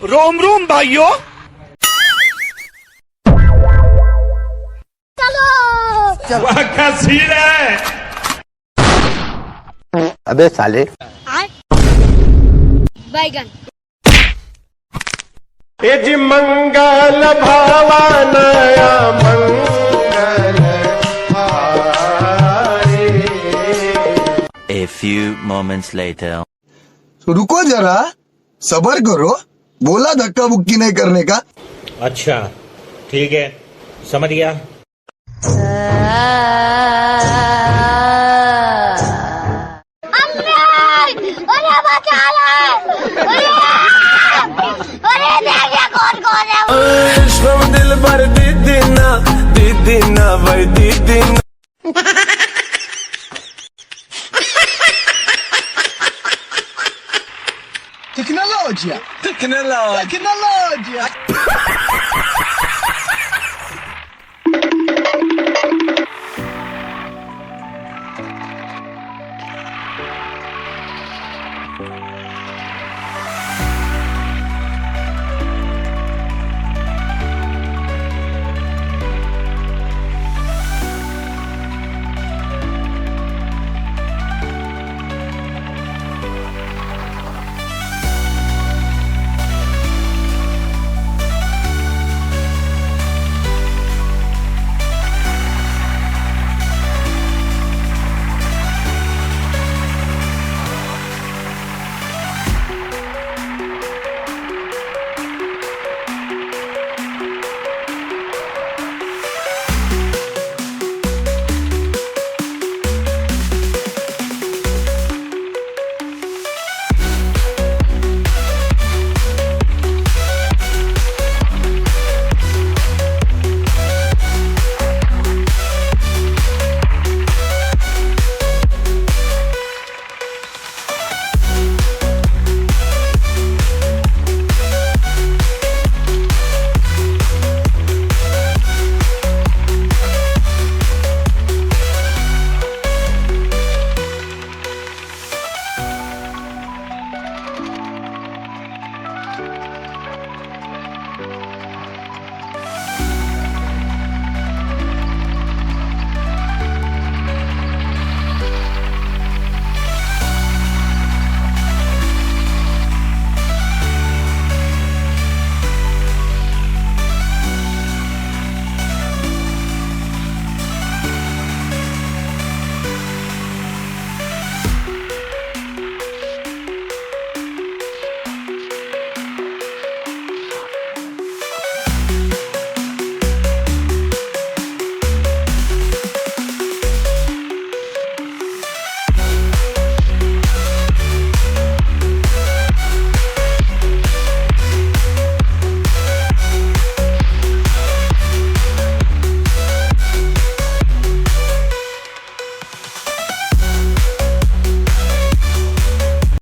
रोम रोम भाइयों। वाह सीन है। अबे साले बैगन जी मंगल भावानया मंगल हारे। A few moments later. रुको जरा, सबर करो, बोला धक्का बुक्की नहीं करने का। अच्छा ठीक है, समझ गया। दिल भर दीदी ना भाई दीदी ना। Tecnologia.